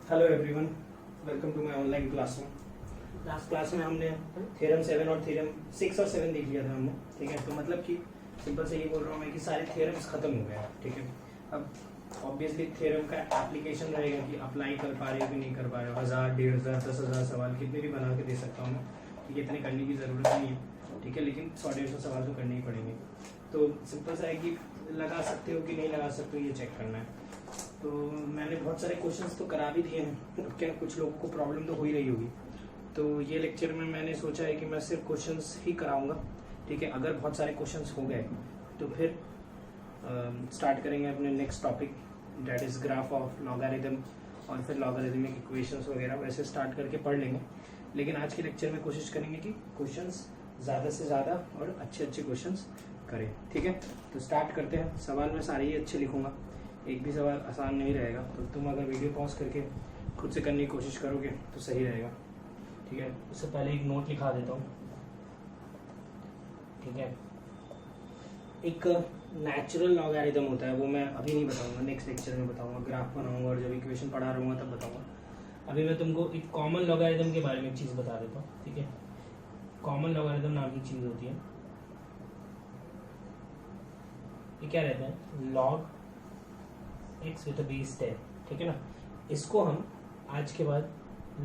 Hello everyone, welcome to my online classroom. Last class में हमने theorem 7 और theorem 6 और 7 देख लिया था हमने। ठीक है, तो मतलब कि सिंपल से ये बोल रहा हूँ मैं कि सारे थ्योरम्स खत्म हो गए हैं। ठीक है, अब ऑब्वियसली थ्योरम का एप्लीकेशन रहेगा कि अप्लाई कर पा रहे हो कि नहीं कर पा रहे हो। 1000, 1500, 10,000 सवाल कितने भी बना के दे सकता हूँ मैं। ठीक है, इतने करने की ज़रूरत नहीं है। ठीक है, लेकिन 100-150 सवाल तो करने ही पड़ेंगे। तो सिंपल सा है कि लगा सकते हो कि नहीं लगा सकते हो, ये चेक करना है। तो मैंने बहुत सारे क्वेश्चंस तो करा भी दिए हैं, क्या कुछ लोगों को प्रॉब्लम तो हो ही रही होगी। तो ये लेक्चर में मैंने सोचा है कि मैं सिर्फ क्वेश्चंस ही कराऊंगा। ठीक है, अगर बहुत सारे क्वेश्चंस हो गए तो फिर स्टार्ट करेंगे अपने next topic, that is graph of logarithm, और फिर लॉगरिथमिक इक्वेशंस वगैरह वैसे स्टार्ट करके पढ़ लेंगे। लेकिन आज के लेक्चर में कोशिश करेंगे कि क्वेश्चंस ज़्यादा से ज़्यादा और अच्छे क्वेश्चंस करें। ठीक है, तो स्टार्ट करते हैं। सवाल मैं सारे ही अच्छे लिखूंगा, एक भी सवाल आसान नहीं रहेगा। तो तुम अगर वीडियो पॉज करके खुद से करने की कोशिश करोगे तो सही रहेगा। ठीक है, उससे पहले एक नोट लिखा देता हूँ। ठीक है, एक नेचुरल लॉगरिथम होता है, वो मैं अभी नहीं बताऊंगा, नेक्स्ट लेक्चर में बताऊंगा। ग्राफ बनाऊंगा और जब इक्वेशन पढ़ा रहूँगा तब बताऊंगा। अभी मैं तुमको एक कॉमन लॉगरिथम के बारे में एक चीज़ बता देता हूँ। ठीक है, कॉमन लॉगरिथम नाम की चीज़ होती है। ये क्या रहता है? Log x with base 10। ठीक है ना, इसको हम आज के बाद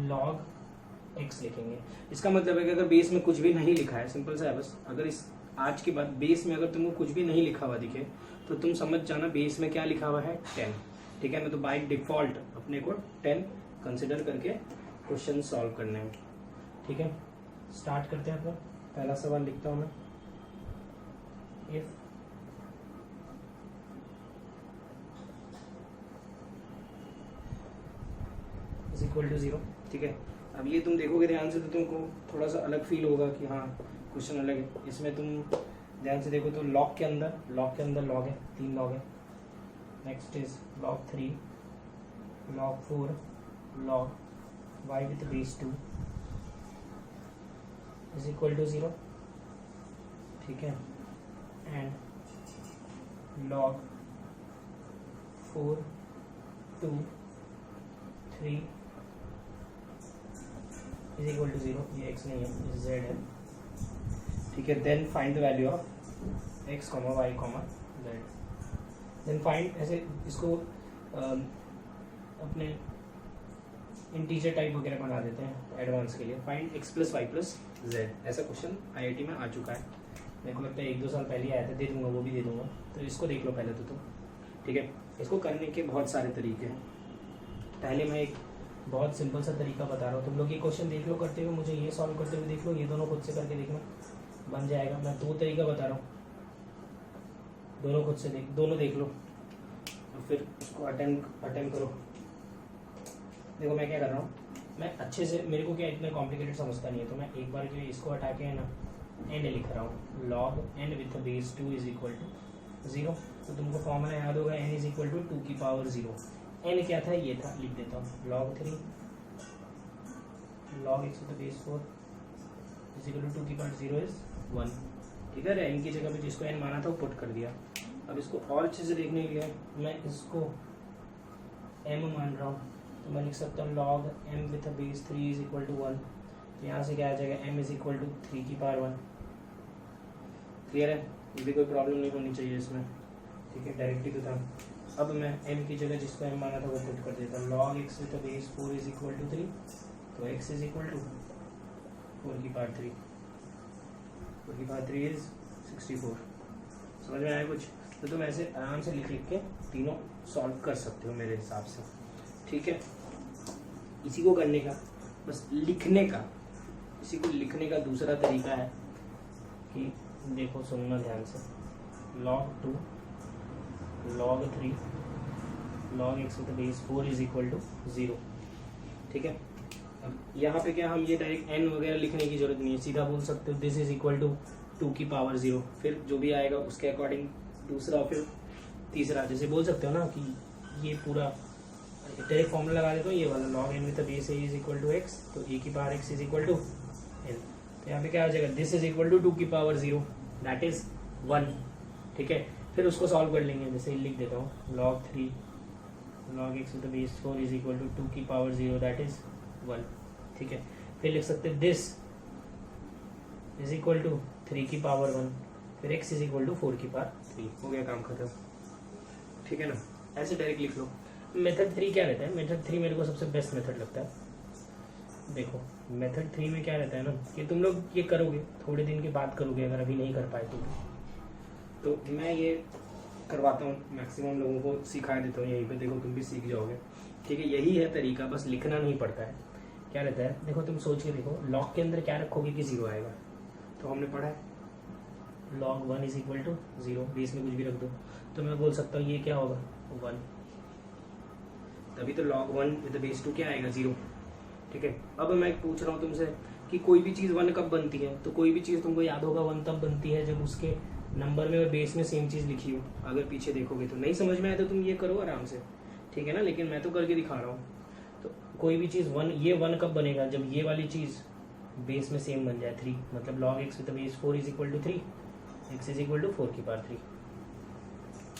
log x लिखेंगे। इसका मतलब है कि अगर बेस में कुछ भी नहीं लिखा है, सिंपल सा है बस, अगर इस आज के बाद बेस में अगर तुमको कुछ भी नहीं लिखा हुआ दिखे तो तुम समझ जाना बेस में क्या लिखा हुआ है, 10। ठीक है ना, तो बाय डिफॉल्ट अपने को 10 कंसिडर करके क्वेश्चन सॉल्व करने हैं। ठीक है, स्टार्ट करते हैं। अपना पहला सवाल लिखता हूँ मैं। If equal to 0। ठीक है, अब ये तुम देखोगे ध्यान से तो तुमको थोड़ा सा अलग फील होगा कि हाँ क्वेश्चन अलग है। इसमें तुम ध्यान से देखो तो लॉग के अंदर लॉग है, 3 लॉग है। Next is log 3, log 4, log y with base 2 is equal to 0। ठीक है, and log 4, 2, 3 is equal to 0। ये x नहीं है, ये z है। ठीक है, then find the value of x, y, z। Then find, ऐसे इसको अपने इंटीजर टाइप वगैरह बना देते हैं एडवांस के लिए। Find x plus y plus z, ऐसा क्वेश्चन IIT में आ चुका है। मेरे को लगता है 1-2 साल पहले आया था, दे दूंगा, वो भी दे दूंगा। तो इसको देख लो पहले तो तुम। ठीक है, इसको करने के बहुत सारे तरीके हैं। पहले मैं एक बहुत सिंपल सा तरीका बता रहा हूँ, तुम लोग ये क्वेश्चन देख लो करते हुए, मुझे ये सॉल्व करते हुए देख लो, ये दोनों खुद से करके देखना, बन जाएगा। मैं 2 तरीका बता रहा हूँ, दोनों खुद से दोनों देख लो और फिर उसको अटेम्प्ट करो। देखो मैं क्या कर रहा हूँ, मैं अच्छे से, मेरे को क्या इतना कॉम्प्लिकेटेड समझता नहीं है, तो मैं एक बार के लिए इसको हटा के है ना n लिख रहा हूँ। Log n with base 2 is equal to 0। तो तुमको फॉर्मूला याद होगा, n इज इक्वल टू 2 की पावर 0। n क्या था, ये था, लिख देता हूँ। Log 3 log x with base 4 is equal to 2 की पावर 0 इज 1। ठीक है, n की जगह पे जिसको n माना था वो पुट कर दिया। अब इसको और अच्छे से देखने के लिए मैं इसको m मान रहा हूँ, तो मैं लिख सकता हूँ log m with base 3 is equal to 1। तो यहाँ से क्या आ जाएगा, m इज इक्वल टू 3 की पावर 1। क्लियर है, ये भी कोई प्रॉब्लम नहीं होनी चाहिए इसमें। ठीक है, डायरेक्टली तो था। अब मैं m की जगह जिसको m माना था वो पुट कर देता हूँ। Log x with base 4 is equal to 3, तो x इज इक्वल टू 4 की पावर 3। 4 की पावर 3 इज 64। समझ में आया कुछ? तो तुम ऐसे आराम से लिख के तीनों सॉल्व कर सकते हो मेरे हिसाब से। ठीक है, इसी को करने का, बस लिखने का, इसी को लिखने का दूसरा तरीका है कि देखो, सुनना ध्यान से। Log 2 log 3 log x with base 4 is equal to 0। ठीक है, अब यहाँ पे क्या, हम ये डायरेक्ट n वगैरह लिखने की जरूरत नहीं है, सीधा बोल सकते हो दिस इज इक्वल टू 2 की पावर 0। फिर जो भी आएगा उसके अकॉर्डिंग दूसरा, फिर तीसरा, जैसे बोल सकते हो ना कि ये पूरा डायरेक्ट फॉर्मूला लगा देते हो, ये वाला log n with base a is equal to x, तो a की power x is equal to n। तो यहाँ पे क्या आ जाएगा, दिस इज इक्वल टू 2 की पावर 0, दैट इज 1। ठीक है, फिर उसको सॉल्व कर लेंगे। जैसे लिख देता हूँ log 3 log x with the base 4 is equal to 2 की पावर 0 दैट इज 1. ठीक है, फिर लिख सकते हैं दिस इज इक्वल टू 3 की पावर 1, फिर x इज इक्वल टू 4 की पावर 3. हो गया काम खत्म. ठीक है ना, ऐसे डायरेक्ट लिख लो. मेथड 3 क्या रहता है? मेथड 3 मेरे को सबसे बेस्ट मेथड लगता है. देखो मेथड 3 में क्या रहता है ना कि तुम लोग ये करोगे, थोड़े दिन के बाद करोगे, अगर अभी नहीं कर पाए तो मैं ये करवाता हूँ, मैक्सिमम लोगों को सिखा देता हूँ यहीं पे. देखो तुम भी सीख जाओगे. ठीक है, यही है तरीका, बस लिखना नहीं पड़ता है. क्या रहता है देखो, तुम सोच के देखो, लॉग के अंदर क्या रखोगे कि 0 आएगा. तो हमने पढ़ा है log 1 is equal to 0, base में कुछ भी रख दो. तो मैं बोल सकता हूँ ये क्या होगा 1, तभी तो log 1 विद बेस 2 क्या आएगा 0. ठीक है, अब मैं पूछ रहा हूँ तुमसे कि कोई भी चीज़ 1 कब बनती है. तो कोई भी चीज़ तुमको याद होगा 1 तब बनती है जब उसके नंबर में और बेस में सेम चीज़ लिखी हो. अगर पीछे देखोगे तो नहीं समझ में आए तो तुम ये करो आराम से. ठीक है ना, लेकिन मैं तो करके दिखा रहा हूँ. तो कोई भी चीज़ 1, ये 1 कब बनेगा जब ये वाली चीज़ बेस में सेम बन जाए 3. मतलब log x with base 4 is equal to 3, x is equal to 4 की पावर 3.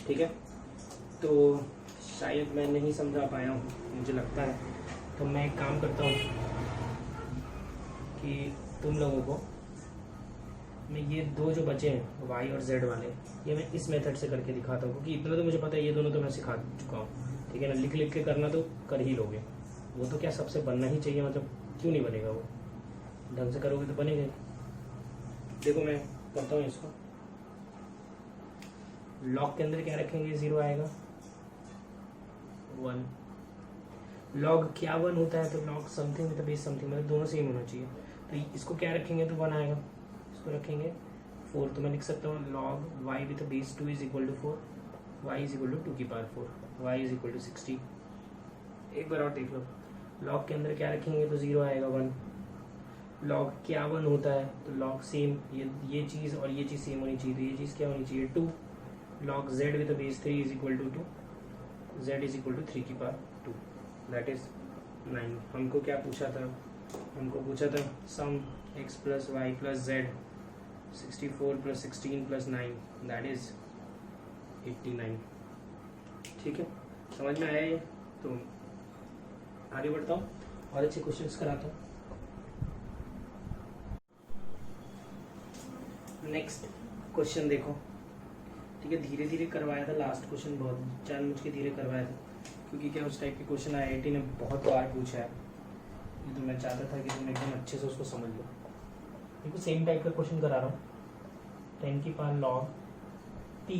ठीक है, तो शायद मैं नहीं समझा पाया हूँ, मुझे लगता है. तो मैं एक काम करता हूँ कि तुम लोगों को मैं ये दो जो बचे हैं y और z वाले, ये मैं इस मेथड से करके दिखाता हूँ, क्योंकि इतना तो मुझे पता है, ये दोनों तो मैं सिखा चुका हूँ. ठीक है ना, लिख लिख के करना तो कर ही लोगे. वो तो क्या सबसे बनना ही चाहिए, मतलब क्यों नहीं बनेगा, वो ढंग से करोगे तो बनेगा. देखो मैं करता हूँ इसको. लॉग के अंदर क्या रखेंगे 0 आएगा 1. लॉग क्या 1 होता है, तो log something with base something, मतलब दोनों सेम होना चाहिए. तो इसको क्या रखेंगे तो 1 आएगा. इसको रखेंगे 4, तो मैं लिख सकता हूँ log y with base 2 is equal to 4, y is equal to 2 की power 4, y is equal to 60. एक बार और देख लो, लॉग के अंदर क्या रखेंगे तो 0 आएगा 1. लॉग क्या 1 होता है, तो लॉग सेम, ये चीज़ और ये चीज़ सेम होनी चाहिए, तो ये चीज़ क्या होनी चाहिए 2. log z with base 3 is equal to 2, z is equal to 3 की पावर 2, दैट इज 9. हमको क्या पूछा था, हमको पूछा था sum x plus y plus z 64 plus 16 plus 9 that is 89. ठीक है, समझ में आया ये. तो आगे बढ़ता हूँ और अच्छे क्वेश्चंस कराता हूँ. नेक्स्ट क्वेश्चन देखो. ठीक है, धीरे धीरे करवाया था लास्ट क्वेश्चन, बहुत जानबूझ के धीरे करवाया था, क्योंकि क्या उस टाइप के क्वेश्चन IIT ने बहुत बार पूछा है. ये तो मैं चाहता था कि तुम एकदम अच्छे से उसको समझ लो. देखो सेम टाइप का क्वेश्चन करा रहा हूँ. 10 की पावर log p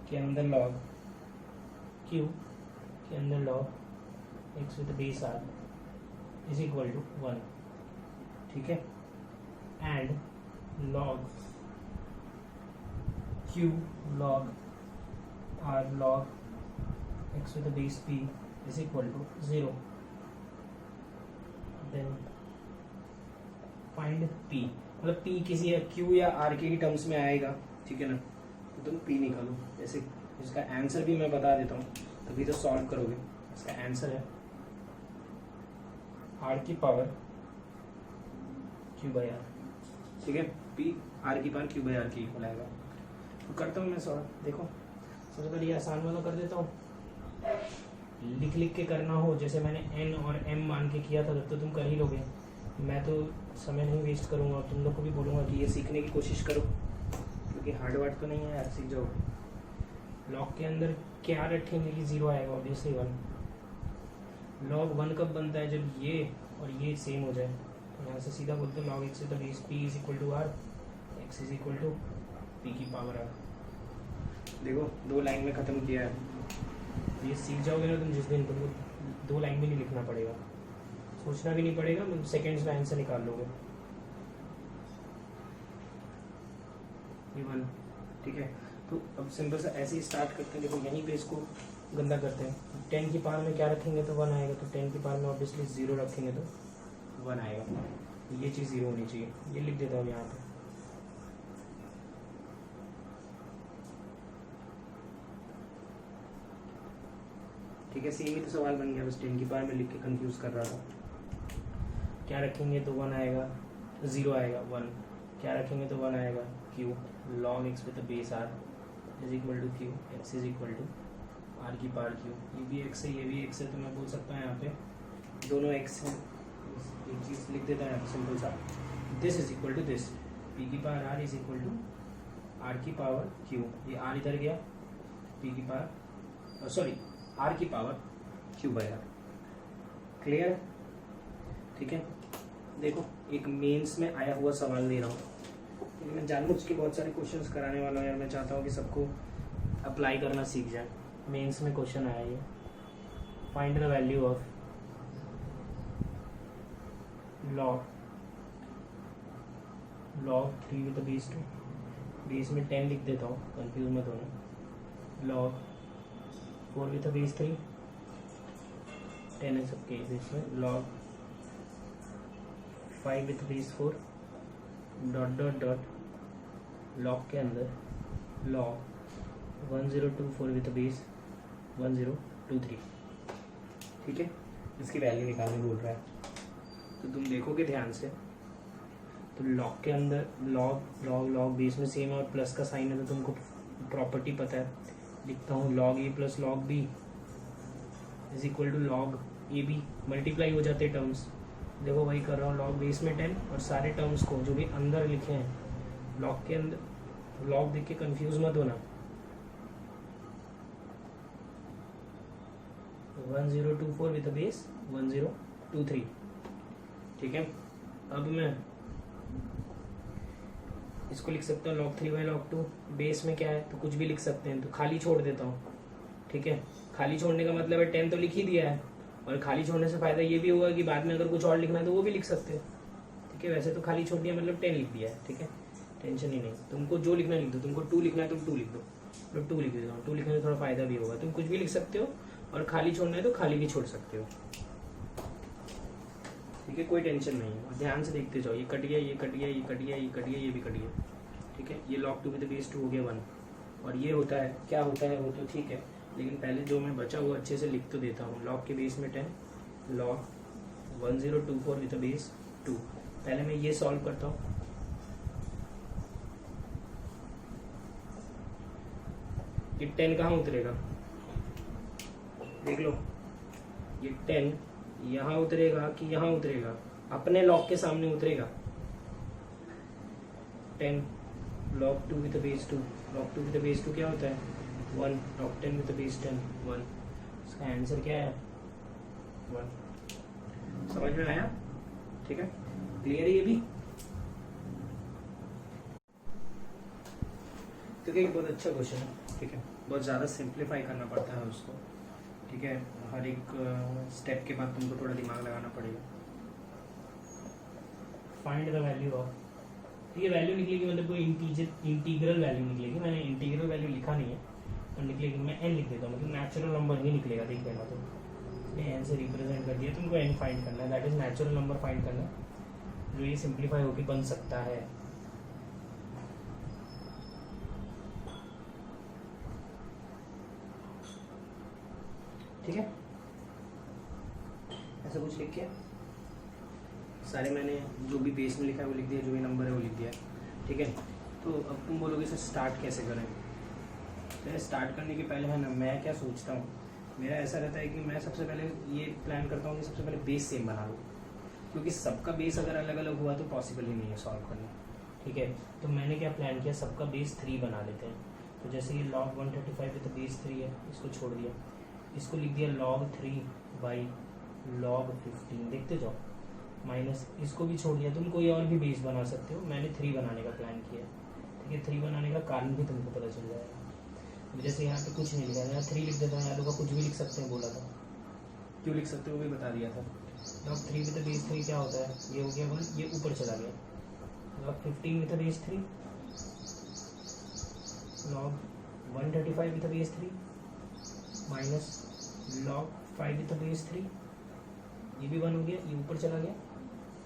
के अंदर log q के अंदर log x with base r is equal to 1. ठीक है, and log q log r log x with the base p is equal to 0. Then find p, मतलब p किसी q या r के ही टर्म्स में आएगा. ठीक है ना, तो तुम p निकालो. जैसे इसका आंसर भी मैं बता देता हूँ, तभी तो सॉल्व करोगे. इसका आंसर है r की पावर q बाई r. ठीक है, p r की पावर q बाई r की इक्वल आएगा. तो करता हूँ मैं सॉल्व. देखो सबसे पहले आसान वाला कर देता हूँ. लिख लिख के करना हो, जैसे मैंने n और m मान के किया था, तब तो तुम कर ही लोगे. मैं तो समय नहीं वेस्ट करूँगा, और तुम लोग को भी बोलूँगा कि ये सीखने की कोशिश करो, क्योंकि हार्ड वर्ड तो नहीं है यार, सीख जाओगे. लॉग के अंदर क्या रखेंगे कि 0 आएगा, ऑब्वियसली 1. लॉग 1 कब बनता है, जब ये और ये सेम हो जाए. तो यहाँ से सीधा बोलते हैं log x to the base p is equal to r, x is equal to p की पावर r. देखो 2 लाइन में ख़त्म किया है. ये सीख जाओगे ना तुम जिस दिन, तुमको 2 लाइन भी नहीं लिखना पड़ेगा, सोचना भी नहीं पड़ेगा, तुम सेकेंड्स में आंसर निकाल लोगे. ये 1. ठीक है, तो अब सिंपल सा ऐसे ही स्टार्ट करते हैं. देखो यहीं पे इसको गंदा करते हैं. 10 की पावर में क्या रखेंगे तो 1 आएगा, तो 10 की पावर में ऑब्वियसली 0 रखेंगे तो 1 आएगा. ये चीज़ 0 होनी चाहिए. ये लिख देता हूँ यहाँ पे. ठीक है, सेम ही तो सवाल बन गया, बस 10 की पावर में लिख के कंफ्यूज कर रहा था. क्या रखेंगे तो 1 आएगा, 0 आएगा 1. क्या रखेंगे तो 1 आएगा q log x with base r is equal to q, x is equal to are की पावर क्यू, ये भी एक्स है ये भी एक्स है, तो मैं बोल सकता हूँ यहाँ पे दोनों एक्स हैं। एक चीज़ लिख देता है सिंपल सा, this is equal to this, P की power R is equal to are की पावर क्यू, ये आर इधर गया, पी की पावर सॉरी आर की power Q by R. Clear? ठीक है। देखो एक मेंस में आया हुआ सवाल दे रहा हूँ, मैं जानबूझ के बहुत सारे क्वेश्चंस कराने वाला हूँ यार, मैं चाहता हूँ कि सबको अप्लाई करना सीख जाए। मेंस में क्वेश्चन आया ये, find the value of log 3 with base 2, base में 10 लिख देता हूँ, कंफ्यूज मत होना। log 4 विद बेस 3, 10 है सबके बेस में, log 5 with base 4 dot dot dot log के अंदर log 1024 विद बेस 1023। ठीक है, इसकी वैल्यू निकालने बोल रहा है, तो तुम देखोगे ध्यान से, तो लॉग के अंदर लॉग लॉग लॉग बेस में सेम है और प्लस का साइन है, तो तुमको प्रॉपर्टी पता है। लिखता हूँ log a plus log b is equal to log a b, multiply हो जाते टर्म्स। देखो वही कर रहा हूँ, लॉग बेस में 10 और सारे टर्म्स को जो भी अंदर लिखे हैं लॉग के अंदर, लॉग देख के कंफ्यूज मत होना। 1024 विद बेस 1023। ठीक है, अब मैं इसको लिख सकता हूँ log 3 बाई log 2, बेस में क्या है तो कुछ भी लिख सकते हैं, तो खाली छोड़ देता हूँ। ठीक है, खाली छोड़ने का मतलब है 10 तो लिख ही दिया है, और खाली छोड़ने से फायदा ये भी होगा कि बाद में अगर कुछ और लिखना है तो वो भी लिख सकते हो। ठीक है, वैसे तो खाली छोड़ दिया मतलब 10 लिख दिया है। ठीक है, टेंशन ही नहीं, तुमको जो लिखना है लिख दो, तुमको 2 लिखना है तुम 2 लिख दो, तो 2 लिख देता हूँ, 2 लिखने से थोड़ा फायदा भी होगा। तुम कुछ भी लिख सकते हो और खाली छोड़ना है तो खाली भी छोड़ सकते हो। ठीक है, कोई टेंशन नहीं है, ध्यान से देखते जाओ, ये कट गया ये कट गया ये कट गया ये कट गया ये भी कट गया। ठीक है, ये log 2 विद बेस 2 हो गया 1, और ये होता है क्या होता है वो तो ठीक है, लेकिन पहले जो मैं बचा हुआ अच्छे से लिख तो देता हूँ। log के बेस में 10, log 1024 विद बेस 2, पहले मैं ये सॉल्व करता हूँ। ये 10 कहाँ उतरेगा देख लो, ये 10 यहाँ उतरेगा कि यहाँ उतरेगा, अपने लॉग के सामने उतरेगा। 10 log 2 with base 2, log 2 with base 2 क्या होता है 1, log 10 विद बेस 10 1, इसका आंसर क्या है 1। समझ में आया? ठीक है, क्लियर है ये भी? क्योंकि बहुत अच्छा क्वेश्चन है। ठीक है, बहुत ज़्यादा सिंप्लीफाई करना पड़ता है उसको। ठीक है, हर एक स्टेप के बाद तुमको थोड़ा दिमाग लगाना पड़ेगा। फाइंड द वैल्यू ऑफ, ठीक है, वैल्यू निकलेगी मतलब कोई इंटीग्रल वैल्यू निकलेगी, मैंने इंटीग्रल वैल्यू लिखा नहीं है और निकलेगी, मैं एन लिख देता हूँ, मतलब नेचुरल नंबर ही निकलेगा, देख लेना तुम, ये एन से रिप्रेजेंट कर दिया, तुमको एन फाइंड करना है, that is natural number find करना है जो ये सिंप्लीफाई होकर बन सकता है। ठीक है, ऐसा कुछ लिख के सारे मैंने जो भी बेस में लिखा है वो लिख दिया, जो भी नंबर है वो लिख दिया। ठीक है, तो अब तुम बोलोगे सर स्टार्ट कैसे करें? तो स्टार्ट करने के पहले है ना, मैं क्या सोचता हूँ, मेरा ऐसा रहता है कि मैं सबसे पहले ये प्लान करता हूँ कि सबसे पहले बेस सेम बना लूँ, क्योंकि सबका बेस अगर अलग अलग हुआ तो पॉसिबल ही नहीं है सॉल्व करना। ठीक है, तो मैंने क्या प्लान किया, सबका बेस 3 बना लेते हैं। तो जैसे ये log 135 है तो बेस 3 है, इसको छोड़ दिया, इसको लिख दिया log 3 बाई log 15, देखते जाओ, माइनस इसको भी छोड़ दिया। तुम कोई और भी बेस बना सकते हो, मैंने 3 बनाने का प्लान किया। ठीक है, 3 बनाने का कारण भी तुमको पता चल जाएगा। जैसे यहाँ पे कुछ नहीं लिखा, यहाँ 3 लिख देता हूँ, यहाँ का कुछ भी लिख सकते हैं, बोला था क्यों लिख सकते हो वो भी बता दिया था। log 3 विद बेस 3 क्या होता है, ये हो गया 1, ये ऊपर चला गया, log 15 with base 3, log 135 with base 3 minus log 5 with base 3, ये भी 1 हो गया, ये ऊपर चला गया,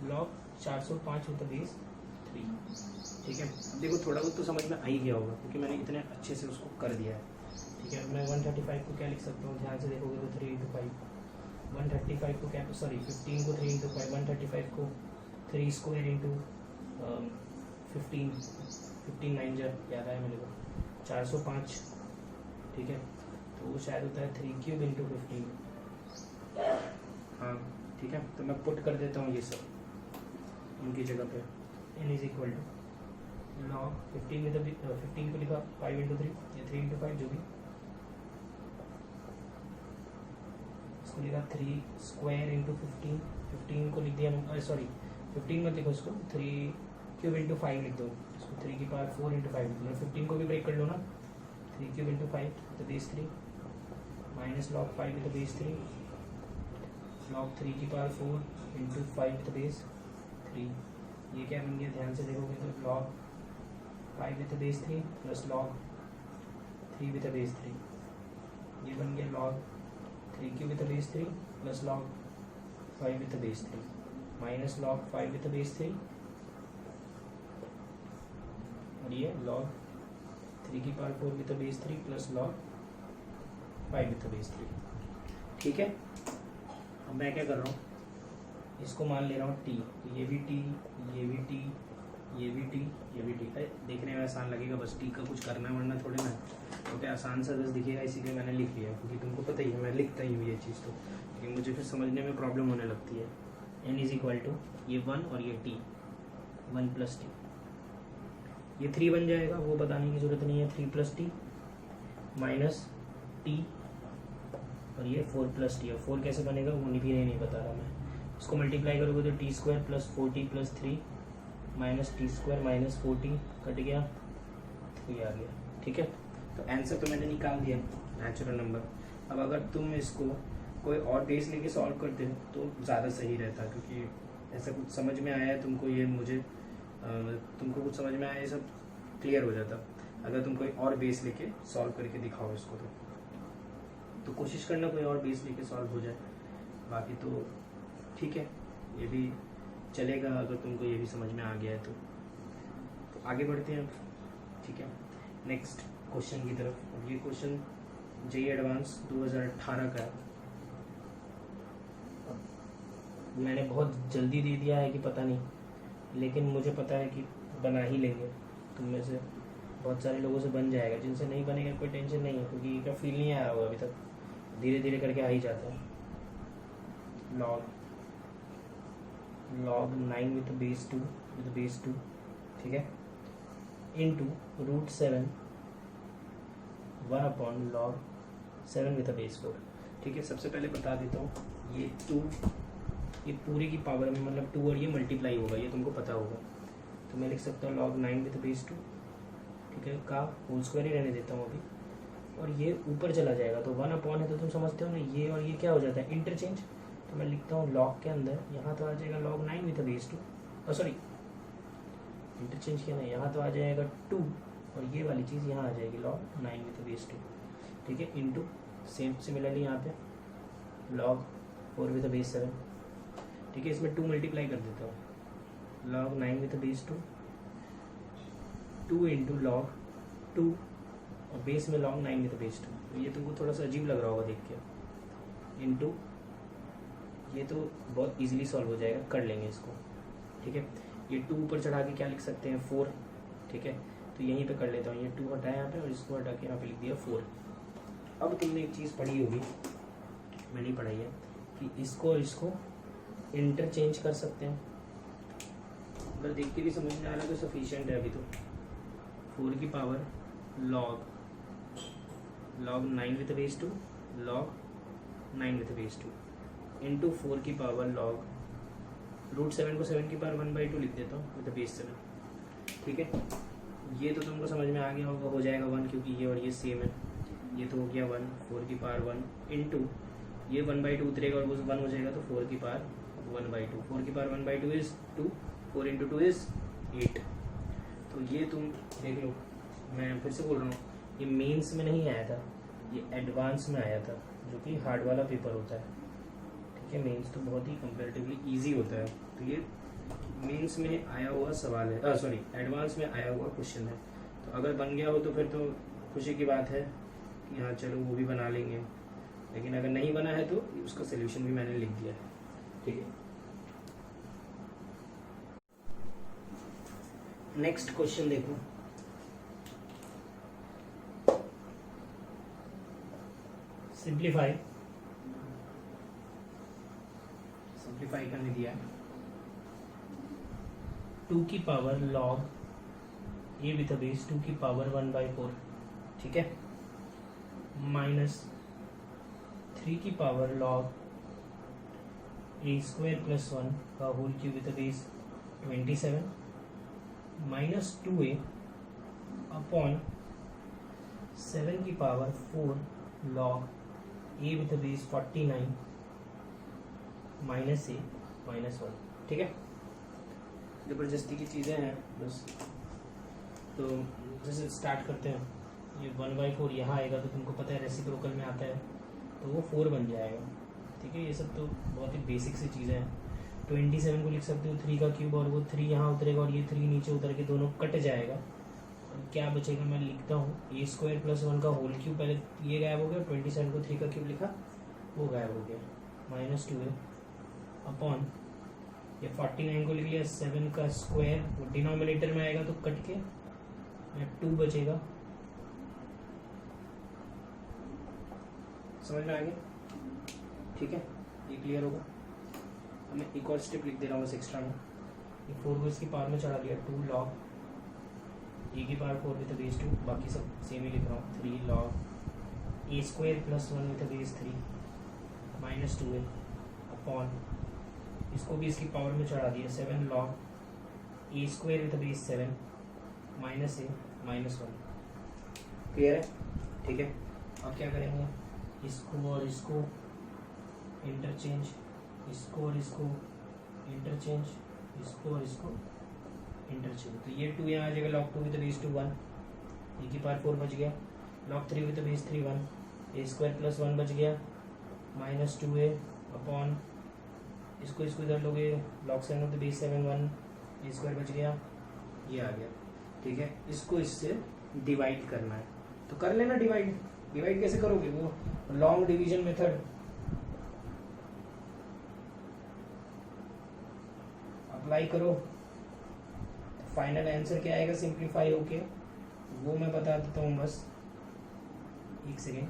log 405 विद बेस 3। ठीक है, देखो थोड़ा बहुत तो समझ में आ ही गया होगा क्योंकि मैंने इतने अच्छे से उसको कर दिया है। ठीक है, मैं 135 को क्या लिख सकता हूँ, ध्यान से देखोगे तो 3 × 5, 135 को क्या, सॉरी 15 को 3 × 5, 135 को 3 स्क्वायर इंटू 15 9 याद आया मेरे को 405। ठीक है, तो वो शायद होता है 3 क्यूब इंटू 15। हाँ ठीक है, तो मैं पुट कर देता हूँ ये सब उनकी जगह पे। n is equal to log 15 में 15 को लिखा 5 इंटू 3 या 3 इंटू 5 जो भी, इसको लिखा 3 स्क्वायर इंटू 15, 15 को लिख दिया, सॉरी 15 मत लिखो इसको, 3 क्यूब इंटू 5 लिख दो इसको, 3 की पावर 4 इंटू 5 लिख दो, 15 को भी ब्रेक कर लो ना, 3 क्यूब इंटू 5 तो base 3 minus log 5 with base 3 log 3 की पावर 4 इंटू 5 विद बेस 3। ये क्या बन गया, ध्यान से देखोगे तो log 5 with base 3 plus log 3 with base 3, ये बन गया log 3 cube with base 3 plus log 5 with base 3 minus log 5 with base 3, और ये लॉग 3 की power 4 with base 3 plus log 5 with base 3। ठीक है, अब मैं क्या कर रहा हूँ, इसको मान ले रहा हूँ t, ये भी t, ये भी t, ये भी t, ये भी t। अरे देखने में आसान लगेगा, बस t का कुछ करना वरना थोड़े ना, तो क्या आसान सा बस दिखेगा, इसीलिए मैंने लिख लिया, क्योंकि तुमको पता ही है मैं लिखता ही हूँ ये चीज़, तो लेकिन मुझे फिर समझने में प्रॉब्लम होने लगती है। n इज इक्वल टू ये 1 और ये t, 1 प्लस टी, ये 3 बन जाएगा, वो बताने की जरूरत नहीं है, 3 प्लस टी माइनस टी, और ये 4 प्लस टी, और 4 कैसे बनेगा वो नहीं बता रहा मैं, इसको मल्टीप्लाई करोगे तो T square plus 4t plus 3 minus T square minus 4t cut गया, 3 आ गया। ठीक है, तो आंसर तो मैंने निकाल दिया नेचुरल नंबर। अब अगर तुम इसको कोई और बेस लेके सॉल्व करते हो तो ज़्यादा सही रहता, क्योंकि ऐसा कुछ समझ में आया है तुमको, ये मुझे तुमको कुछ समझ में आया, ये सब क्लियर हो जाता अगर तुम कोई और बेस लेके सॉल्व करके दिखाओ इसको। तो कोशिश करना कोई और बेस लेके सॉल्व हो जाए, बाकी तो ठीक है, ये भी चलेगा अगर तुमको ये भी समझ में आ गया है तो आगे बढ़ते हैं। ठीक है, नेक्स्ट क्वेश्चन की तरफ। अब ये क्वेश्चन जेईई एडवांस 2018 का है। मैंने बहुत जल्दी दे दिया है कि पता नहीं, लेकिन मुझे पता है कि बना ही लेंगे, तुम में से बहुत सारे लोगों से बन जाएगा, जिनसे नहीं बनेगा कोई टेंशन नहीं है, क्योंकि का फील नहीं आया होगा अभी तक, धीरे धीरे करके आ ही जाता है। log 9 with base 2, ठीक है, into root 7 1 upon log 7 with base 4। ठीक है, सबसे पहले बता देता हूँ, ये 2 ये पूरे की पावर में मतलब 2 और ये मल्टीप्लाई होगा, ये तुमको पता होगा, तो मैं लिख सकता हूँ log 9 with base 2, ठीक है, का होल स्क्वायर ही रहने देता हूँ अभी, और ये ऊपर चला जाएगा तो 1 अपॉन है, तो तुम समझते हो ना, ये और ये क्या हो जाता है, इंटरचेंज। तो मैं लिखता हूँ log के अंदर, यहाँ तो आ जाएगा log 9 with base 2, sorry interchange किया नहीं, यहाँ तो आ जाएगा 2 और ये वाली चीज़ यहाँ आ जाएगी log 9 with base 2, ठीक है, इंटू सेम सिमिलरली यहाँ पे log 4 with base 7, ठीक है, इसमें 2 मल्टीप्लाई कर देता हूँ, log 9 with base 2 into log 2 और बेस में log 9 with base 2। तो ये तुमको थोड़ा सा अजीब लग रहा होगा देख के, इंटू ये तो बहुत इजीली सॉल्व हो जाएगा, कर लेंगे इसको। ठीक है, ये 2 ऊपर चढ़ा के क्या लिख सकते हैं 4, ठीक है, तो यहीं पे कर लेता हूँ, ये 2 हटाया यहाँ पे और इसको हटा के यहाँ पे लिख दिया 4। अब तुमने एक चीज़ पढ़ी होगी, मैं नहीं पढ़ाई है, कि इसको और इसको इंटरचेंज कर सकते हैं, अगर देख के भी समझ में आ रहा है तो सफिशिएंट है। अभी तो 4 की power log 9 with base 2 log 9 with base 2 into 4 की पावर log रूट 7 को 7 की पावर 1/2 लिख देता हूँ विद बेस 7। ठीक है, ये तो तुमको समझ में आ गया होगा, हो जाएगा 1, क्योंकि ये और ये सेम है, ये तो हो गया 1, 4 की पावर 1 इंटू ये 1/2 उतरेगा और वो 1 हो जाएगा, तो 4 की पावर 1/2, 4 की पावर 1/2 इज 2, 4 इंटू 2 इज 8। तो ये तुम देख लो, मैं फिर से बोल रहा हूँ, ये मेंस में नहीं आया था, ये एडवांस में आया था, जो कि हार्ड वाला पेपर होता है। ठीक है, मेंस तो बहुत ही कंपैरेटिवली इजी होता है, तो ये मेंस में आया हुआ सवाल है, सॉरी एडवांस में आया हुआ क्वेश्चन है। तो अगर बन गया हो तो फिर तो खुशी की बात है कि हाँ चलो वो भी बना लेंगे, लेकिन अगर नहीं बना है तो उसका सोल्यूशन भी मैंने लिख दिया है। ठीक है, नेक्स्ट क्वेश्चन देखो, सिंप्लीफाई करने दिया है 2 की power log a with a base 2 की पावर 1/4, ठीक है, माइनस 3 की power log a square plus 1 का whole cube with a base 27 minus 2a upon 7 की power 4 log a with a base 49 minus a minus 1, ठीक है। जबरदस्ती की चीज़ें हैं बस। तो जैसे स्टार्ट करते हैं, ये 1/4 यहाँ आएगा तो तुमको पता है रेसिप्रोकल में आता है तो वो 4 बन जाएगा, ठीक है। ये सब तो बहुत ही बेसिक सी चीज़ें हैं। 27 को लिख सकते हो 3 का क्यूब, और वो 3 यहाँ उतरेगा और ये 3 नीचे उतर के दोनों कट जाएगा, और क्या बचेगा मैं लिखता हूँ a स्क्वायर प्लस 1 का होल क्यूब, पहले ये गायब हो गया, 27 को 3 का क्यूब लिखा वो गायब हो गया, माइनस 2a अपॉन ये 49 को लिख लिया 7 का स्क्वायर, वो डिनोमिनेटर में आएगा तो कट के 2 बचेगा। समझ में आ गया, ठीक है, ये क्लियर होगा। अब मैं एक और स्टेप लिख दे रहा हूँ बस एक्स्ट्रा में, ये 4 को इसकी पावर में चढ़ा दिया 2 log a की पावर 4 विथ बेस 2, बाकी सब सेम ही लिख रहा हूँ 3 log a square plus 1 with base 3 minus 2a upon इसको भी इसकी पावर में चढ़ा दिया 7 log a square with base 7 minus a minus 1, clear है, ठीक है। अब क्या करेंगे, इसको और इसको इंटरचेंज, इसको और इसको इंटरचेंज, इसको और इसको इंटरचेंज, तो ये 2 यहाँ आ जाएगा log 2 विथ बेस 2 1, ए की पावर 4 बच गया, log 3 with base 3 1, a square plus 1 बच गया माइनस 2a अपॉन इसको इधर लोगे log 7 with base 7 1, a square बच गया, ये आ गया, ठीक है। इसको इससे डिवाइड करना है तो कर लेना डिवाइड। डिवाइड कैसे करोगे, वो लॉन्ग डिवीजन मेथड अप्लाई करो, फाइनल आंसर क्या आएगा सिंप्लीफाई होके, वो मैं बता देता हूँ बस एक सेकेंड।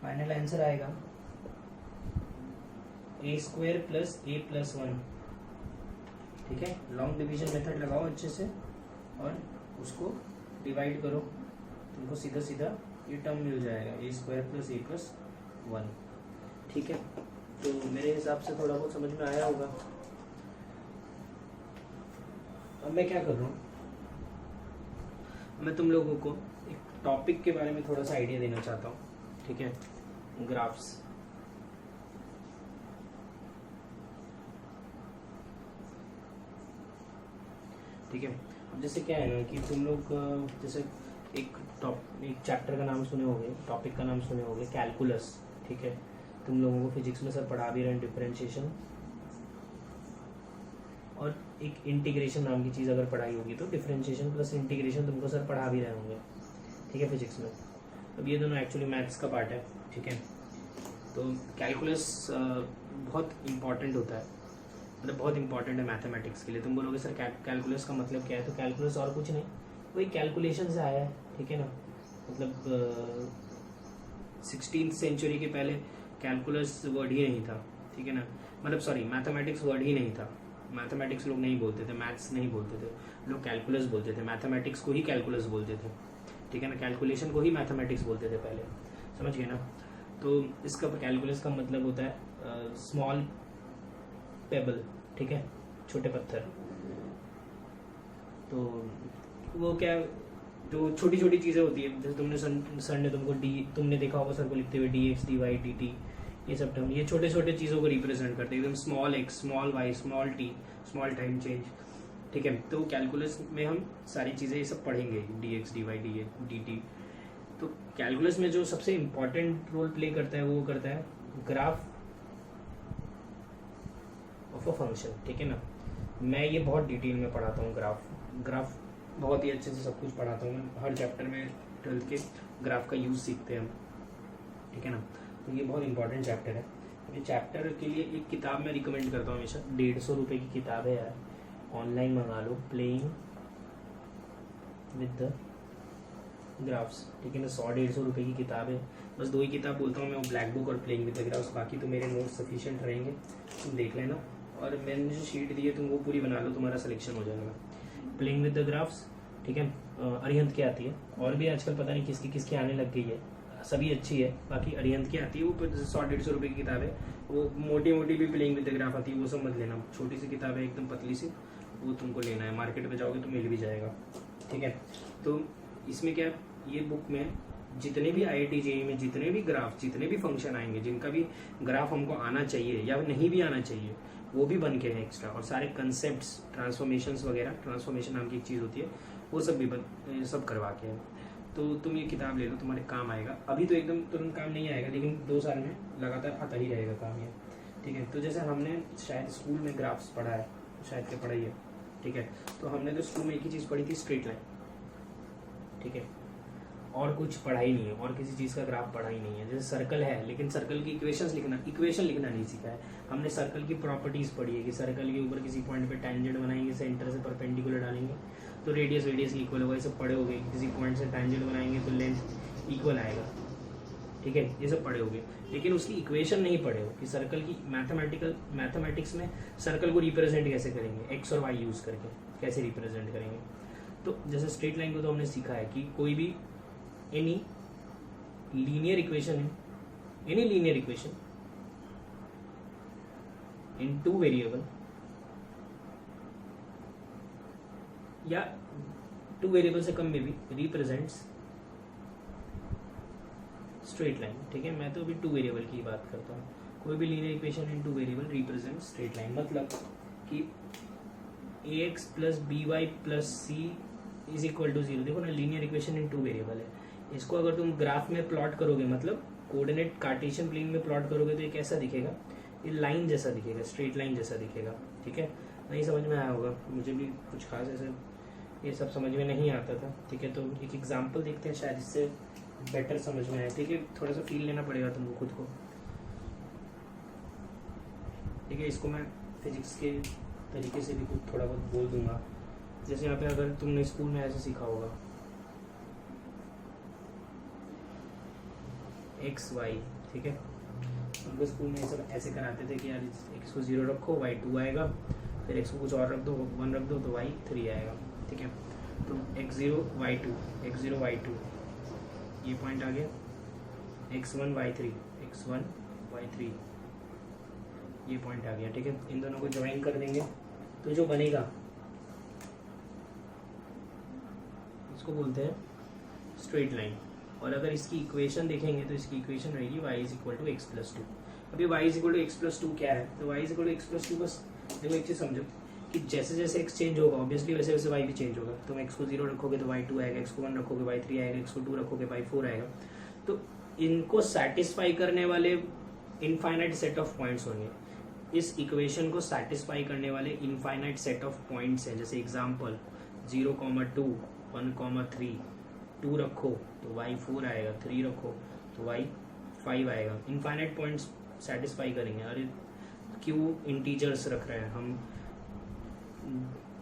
फाइनल आंसर आएगा a square plus a plus 1, ठीक है। लॉन्ग डिवीजन मेथड लगाओ अच्छे से और उसको डिवाइड करो, तुमको सीधा सीधा ये टर्म मिल जाएगा a square plus a plus 1, ठीक है। तो मेरे हिसाब से थोड़ा बहुत समझ में आया होगा। अब मैं क्या कर रहा हूँ, मैं तुम लोगों को एक टॉपिक के बारे में थोड़ा सा आइडिया देना चाहता हूँ, ठीक है। ग्राफ्स, ठीक है। अब जैसे क्या है ना कि तुम लोग जैसे एक चैप्टर का नाम सुने होंगे, टॉपिक का नाम सुने होंगे कैलकुलस, ठीक है। तुम लोगों को फिजिक्स में सर पढ़ा भी रहे हैं डिफरेंशिएशन, और एक इंटीग्रेशन नाम की चीज़ अगर पढ़ाई होगी तो डिफरेंशिएशन प्लस इंटीग्रेशन तुमको सर पढ़ा भी रहे होंगे, ठीक है, फिजिक्स में। अब ये दोनों एक्चुअली मैथ्स का पार्ट है, ठीक है। तो कैलकुलस बहुत इम्पॉर्टेंट होता है, मतलब बहुत इंपॉर्टेंट है मैथमेटिक्स के लिए। तुम बोलोगे सर कैलकुलस का मतलब क्या है, तो कैलकुलस और कुछ नहीं, वही कैलकुलेशन से आया है, ठीक है ना। मतलब 16th सेंचुरी के पहले कैलकुलस वर्ड ही नहीं था, ठीक है ना, मतलब सॉरी मैथमेटिक्स वर्ड ही नहीं था, मैथमेटिक्स लोग नहीं बोलते थे, मैथ्स नहीं बोलते थे लोग, कैलकुलस बोलते थे, मैथमेटिक्स को ही कैलकुलस बोलते थे, ठीक है ना, कैलकुलेशन को ही मैथमेटिक्स बोलते थे पहले, समझ गए ना। तो इसका कैलकुलस का मतलब होता है स्मॉल पेबल, ठीक है, छोटे पत्थर। तो वो क्या, जो छोटी छोटी चीज़ें होती है, जैसे तुमने सर ने तुमको तुमने देखा होगा सर को लिखते हुए dx dy dt, ये सब टर्म, ये छोटे छोटे चीज़ों को रिप्रेजेंट करते हैं, एकदम small x small y small t small time change, ठीक है। तो कैलकुलस में हम सारी चीज़ें ये सब पढ़ेंगे, dx dy dt। तो कैलकुलस में जो सबसे इम्पॉर्टेंट रोल प्ले करता है वो करता है ग्राफ ऑफ अ फंक्शन, ठीक है ना। मैं ये बहुत डिटेल में पढ़ाता हूँ, ग्राफ बहुत ही अच्छे से सब कुछ पढ़ाता हूँ मैं, हर चैप्टर में डल के ग्राफ का यूज़ सीखते हैं हम, ठीक है ना। तो ये बहुत इंपॉर्टेंट चैप्टर है। ये चैप्टर के लिए एक किताब मैं रिकमेंड करता हूँ हमेशा, 150 रुपये की किताब है यार, ऑनलाइन मंगा लो, प्लेइंग विद द ग्राफ्स, ठीक है ना। 100-150 रुपये की किताब है, बस 2 ही किताब बोलता हूँ मैं, वो ब्लैक बुक और प्लेइंग विद द ग्राफ्स। बाकी तो मेरे नोट्स सफिशिएंट रहेंगे, तुम देख लेना। और मैंने जो शीट दी है तुम वो पूरी बना लो, तुम्हारा सिलेक्शन हो जाएगा। प्लेइंग विद द ग्राफ्स, ठीक है। अरिहंत की आती है, और भी आजकल पता नहीं किसकी किसकी आने लग गई है, सभी अच्छी है। बाकी अरिहंत की आती है, वो 100-150 रुपये की किताब है। वो मोटी मोटी भी प्लेइंग विद द ग्राफ आती है, वो सब मत लेना। छोटी सी किताब है एकदम पतली सी, वो तुमको लेना है। मार्केट में जाओगे तो मिल भी जाएगा, ठीक है। तो इसमें क्या, ये बुक में जितने भी IIT JEE में जितने भी ग्राफ, जितने भी फंक्शन आएंगे, जिनका भी ग्राफ हमको आना चाहिए या नहीं भी आना चाहिए, वो भी बन के हैं एक्स्ट्रा। और सारे कंसेप्ट्स, ट्रांसफॉर्मेशंस वगैरह, ट्रांसफॉर्मेशन नाम की एक चीज़ होती है, वो सब भी सब करवा के है। तो तुम ये किताब ले लो, तुम्हारे काम आएगा। अभी तो एकदम तुरंत काम नहीं आएगा, लेकिन 2 साल में लगातार आता ही रहेगा काम ये, ठीक है। तो जैसे हमने शायद स्कूल में ग्राफ्स पढ़ा है, शायद क्या पढ़ाई है, ठीक है। तो हमने तो स्कूल में एक ही चीज़ पढ़ी थी, स्ट्रेट लाइन, ठीक है। और कुछ पढ़ा ही नहीं है, और किसी चीज़ का ग्राफ पढ़ा ही नहीं है। जैसे सर्कल है, लेकिन सर्कल की इक्वेशन लिखना नहीं सीखा है हमने। सर्कल की प्रॉपर्टीज पढ़ी है कि सर्कल के ऊपर किसी पॉइंट पे टेंजेंट बनाएंगे, सेंटर से परपेंडिकुलर डालेंगे तो रेडियस इक्वल होगा, ये सब पढ़े होगे। किसी पॉइंट से टेंजेंट बनाएंगे तो लेंथ इक्वल आएगा, ठीक है, ये सब पढ़े होगे। लेकिन उसकी इक्वेशन नहीं पढ़े हो कि सर्कल की मैथमेटिक्स में सर्कल को रिप्रेजेंट कैसे करेंगे, एक्स और वाई यूज करके कैसे रिप्रेजेंट करेंगे। तो जैसे स्ट्रेट लाइन को तो हमने सीखा है कि कोई भी any linear equation in 2 variable या 2 वेरिएबल से कम में भी represents straight line, ठीक है। मैं तो अभी 2 वेरिएबल की बात करता हूँ। कोई भी linear equation in 2 variable represent straight line, मतलब कि ax + by + c = 0। देखो ना, लीनियर इक्वेशन इन 2 वेरिएबल है। इसको अगर तुम ग्राफ में प्लॉट करोगे, मतलब कोऑर्डिनेट कार्टेशियन प्लेन में प्लॉट करोगे, तो ये कैसा दिखेगा, ये लाइन जैसा दिखेगा, स्ट्रेट लाइन जैसा दिखेगा, ठीक है। नहीं समझ में आया होगा, मुझे भी कुछ खास ऐसे ये सब समझ में नहीं आता था, ठीक है। तो एक एग्जांपल देखते हैं, शायद इससे बेटर समझ में आए, ठीक है। थोड़ा सा फील लेना पड़ेगा तुमको खुद को, ठीक है। इसको मैं फिजिक्स के तरीके से भी कुछ थोड़ा बहुत बोल दूंगा। जैसे यहाँ पे अगर तुमने स्कूल में ऐसे सीखा होगा एक्स वाई, ठीक है। हमको स्कूल में सब ऐसे कराते थे कि यार एक्स को 0 रखो, y 2 आएगा, फिर एक्स को कुछ और रख दो, 1 रख दो तो y 3 आएगा, ठीक है। तो x0 y 2 ये पॉइंट आ गया, x1 y 3 ये पॉइंट आ गया, ठीक है। इन दोनों को ज्वाइन कर देंगे तो जो बनेगा इसको बोलते हैं स्ट्रेट लाइन। और अगर इसकी इक्वेशन देखेंगे तो इसकी इक्वेशन रहेगी y = x + 2। अभी y = x + 2 क्या है, तो y = x + 2 बस देखो एक चीज़ समझो कि जैसे जैसे x चेंज होगा ऑब्वियसली वैसे वैसे y भी चेंज होगा। तुम x को 0 रखोगे तो y 2 आएगा, x को 1 रखोगे y 3 आएगा, x को 2 रखोगे y 4 आएगा। तो इनको सेटिस्फाई करने वाले इनफाइनाइट सेट ऑफ पॉइंट्स होंगे। इस इक्वेशन को सेटिस्फाई करने वाले इनफाइनाइट सेट ऑफ पॉइंट्स हैं। जैसे एग्जाम्पल 0,2 1,3 2 रखो तो y 4 आएगा, 3 रखो तो y 5 आएगा। इनफाइनाइट पॉइंट्स सेटिस्फाई करेंगे। अरे क्यों इंटीजर्स रख रहे हैं हम,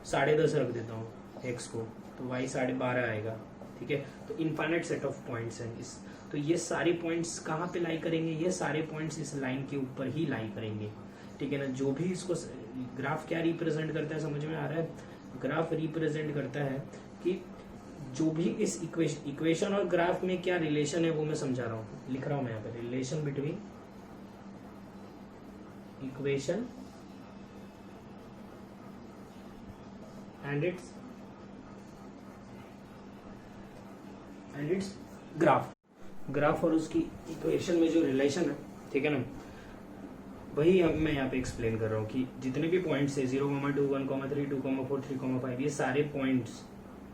10.5 रख देता हूँ x को तो y 12.5 आएगा, ठीक है। तो इनफाइनाइट सेट ऑफ पॉइंट्स हैं इस। तो ये सारे पॉइंट्स कहाँ पे लाई करेंगे, ये सारे पॉइंट्स इस लाइन के ऊपर ही लाई करेंगे, ठीक है ना। जो भी इसको ग्राफ क्या रिप्रेजेंट करता है समझ में आ रहा है, ग्राफ रिप्रेजेंट करता है कि जो भी इस इक्वेशन और ग्राफ में क्या रिलेशन है वो मैं समझा रहा हूँ, लिख रहा हूँ मैं यहाँ पे, relation between equation and it's graph और उसकी इक्वेशन में जो रिलेशन है, ठीक है ना, वही मैं यहाँ पे एक्सप्लेन कर रहा हूँ कि जितने भी पॉइंट्स है 0,2 1,3 2,4 3,5 ये सारे पॉइंट्स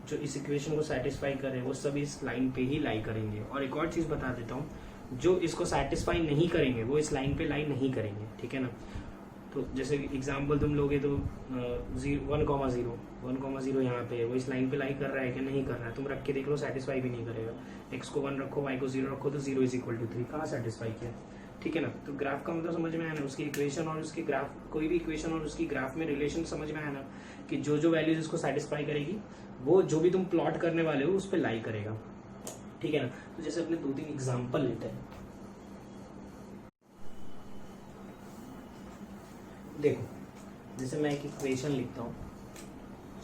जो इस इक्वेशन को सेटिस्फाई कर रहे हैं वो सब इस लाइन पे ही लाई करेंगे। और एक और चीज़ बता देता हूँ, जो इसको सेटिस्फाई नहीं करेंगे वो इस लाइन पे लाई नहीं करेंगे, ठीक है ना। तो जैसे एग्जांपल तुम लोगे तो 1,0 यहाँ पे वो इस लाइन पे लाई कर रहा है कि नहीं कर रहा है, तुम रख के देख लो, सेटिस्फाई भी नहीं करेगा। x को 1 रखो, y को 0 रखो तो 0 = 3, कहाँ सेटिस्फाई किया, ठीक है ना। तो ग्राफ का मतलब समझ में आया ना, उसकी इक्वेशन और उसकी ग्राफ, कोई भी इक्वेशन और उसकी ग्राफ में रिलेशन समझ में आया ना, कि जो जो वैल्यूज इसको सेटिस्फाई करेगी वो जो भी तुम प्लॉट करने वाले हो उस पर लाई करेगा। ठीक है ना। तो जैसे अपने 2-3 एग्जाम्पल लेते हैं। देखो जैसे मैं एक इक्वेशन लिखता हूँ,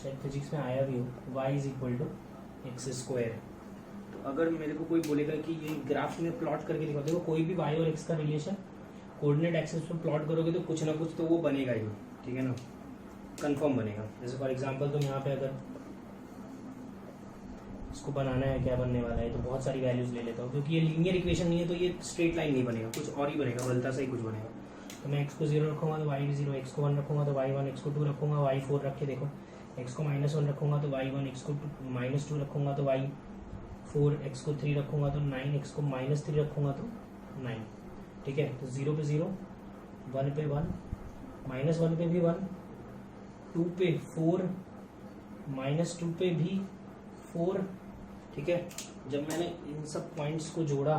शायद फिजिक्स में आया भी हो, y is equal to x square. तो अगर मेरे को कोई बोलेगा कि ये ग्राफ में प्लॉट करके दिखाओ, देखो कोई भी y और x का रिलेशन कोऑर्डिनेट एक्सिस पे प्लॉट करोगे तो कुछ ना कुछ तो वो बनेगा ही, ठीक है ना, कंफर्म बनेगा। जैसे फॉर एग्जांपल तुम यहाँ पे अगर इसको बनाना है, क्या बनने वाला है, तो बहुत सारी वैल्यूज ले लेता हूँ, क्योंकि ये लीनियर इक्वेशन नहीं है तो ये स्ट्रेट लाइन नहीं बनेगा, कुछ और ही बनेगा, बदलता सा ही कुछ बनेगा। तो मैं x को 0 रखूँगा तो y भी 0, x को 1 रखूँगा तो y 1, x को 2 रखूँगा y 4 रख के देखो, x को -1 रखूँगा तो y 1, x को -2 रखूँगा तो y 4, x को 3 रखूँगा तो 9, x को -3 रखूँगा तो 9, ठीक है। तो 0 पे 0, 1 पे 1, -1 पे भी 1, 2 पे 4, -2 पे भी 4, ठीक है। जब मैंने इन सब पॉइंट्स को जोड़ा,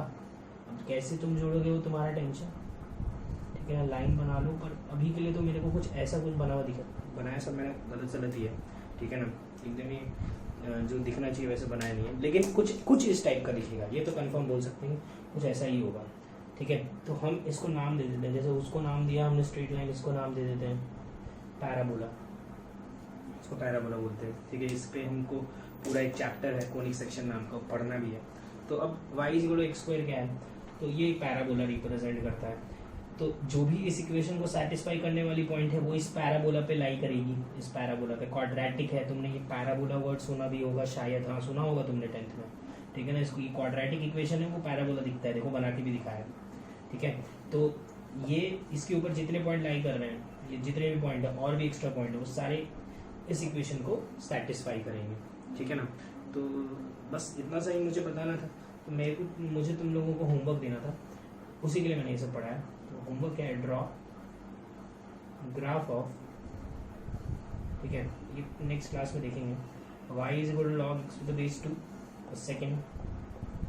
अब कैसे तुम जोड़ोगे वो तुम्हारा टेंशन, ठीक है ना, लाइन बना लो। पर अभी के लिए तो मेरे को कुछ ऐसा कुछ बना हुआ दिखा, बनाया सब मैंने गलत ही है, ठीक है ना, एकदम ही जो दिखना चाहिए वैसे बनाया नहीं है, लेकिन कुछ इस टाइप का दिखेगा, ये तो कंफर्म बोल सकते हैं कुछ ऐसा ही होगा, ठीक है। तो हम इसको नाम दे देते हैं, जैसे उसको नाम दिया हमने स्ट्रेट लाइन, इसको नाम दे देते हैं पैराबोला, इसको पैराबोला बोलते हैं, ठीक है। इस पे हमको पूरा एक चैप्टर है कोनिक सेक्शन नाम का, पढ़ना भी है। तो अब y = x² क्या है, तो ये पैराबोला रिप्रेजेंट करता है। तो जो भी इस इक्वेशन को सेटिस्फाई करने वाली पॉइंट है वो इस पैराबोला पे लाई करेगी, इस पैराबोला पे। क्वाड्रेटिक है, तुमने ये पैराबोला वर्ड सुना भी होगा शायद, हाँ सुना होगा तुमने 10th में, ठीक है ना। इसको ये क्वाड्रेटिक इक्वेशन है, वो पैराबोला दिखता है, देखो बना के भी दिखाया, ठीक है। तो ये इसके ऊपर जितने पॉइंट लाई कर रहे हैं, ये जितने भी पॉइंट है और भी एक्स्ट्रा पॉइंट है, वो सारे इस इक्वेशन को सेटिस्फाई करेंगे, ठीक है ना। तो बस इतना सा ही मुझे बताना था। तो मुझे तुम लोगों को होमवर्क देना था, उसी के लिए मैंने ये सब पढ़ाया। तो होमवर्क क्या है, ड्रॉ ग्राफ ऑफ, ठीक है, ये नेक्स्ट क्लास में देखेंगे। y = log x to the base 2, और second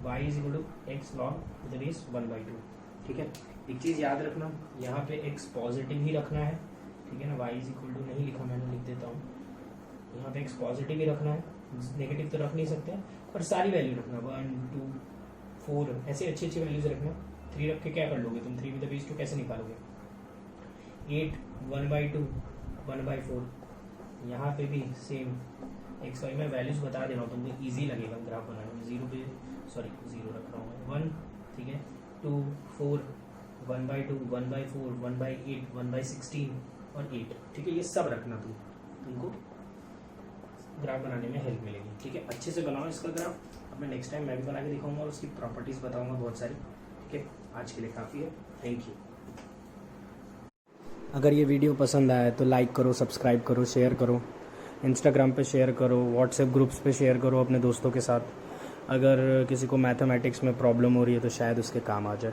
y = x log to the base 1/2, ठीक है। एक चीज़ याद रखना, यहाँ पे x पॉजिटिव ही रखना है, ठीक है ना। y = नहीं लिखा मैंने, लिख देता हूँ, यहाँ पे x पॉजिटिव ही रखना है, नेगेटिव तो रख नहीं सकते, और सारी वैल्यू रखना, 1, 2, 4 ऐसे अच्छी वैल्यूज रखना। 3 रख के क्या कर लोगे तुम, 3 with the base 2 कैसे निकालोगे, 8, 1/2, 1/4, यहाँ पे भी सेम x y, मैं वैल्यूज बता दे रहा हूँ तुमको, ईजी लगेगा ग्राफ बनाने में। 0 रख रहा हूँ, 1, ठीक है, 2, 4, 1/2, 1/4, 1/8, 1/16 और 8, ठीक है। ये सब रखना तुमको ग्राफ बनाने में हेल्प मिलेगी, ठीक है। अच्छे से बनाओ इसका ग्राफ। अब मैं नेक्स्ट टाइम मैं भी बना के दिखाऊंगा और उसकी प्रॉपर्टीज बताऊंगा बहुत सारी, ठीक है। आज के लिए काफ़ी है, थैंक यू। अगर ये वीडियो पसंद आया तो लाइक करो, सब्सक्राइब करो, शेयर करो, इंस्टाग्राम पे शेयर करो, व्हाट्सएप ग्रुप्स पे शेयर करो अपने दोस्तों के साथ। अगर किसी को मैथमेटिक्स में प्रॉब्लम हो रही है तो शायद उसके काम आ जाए।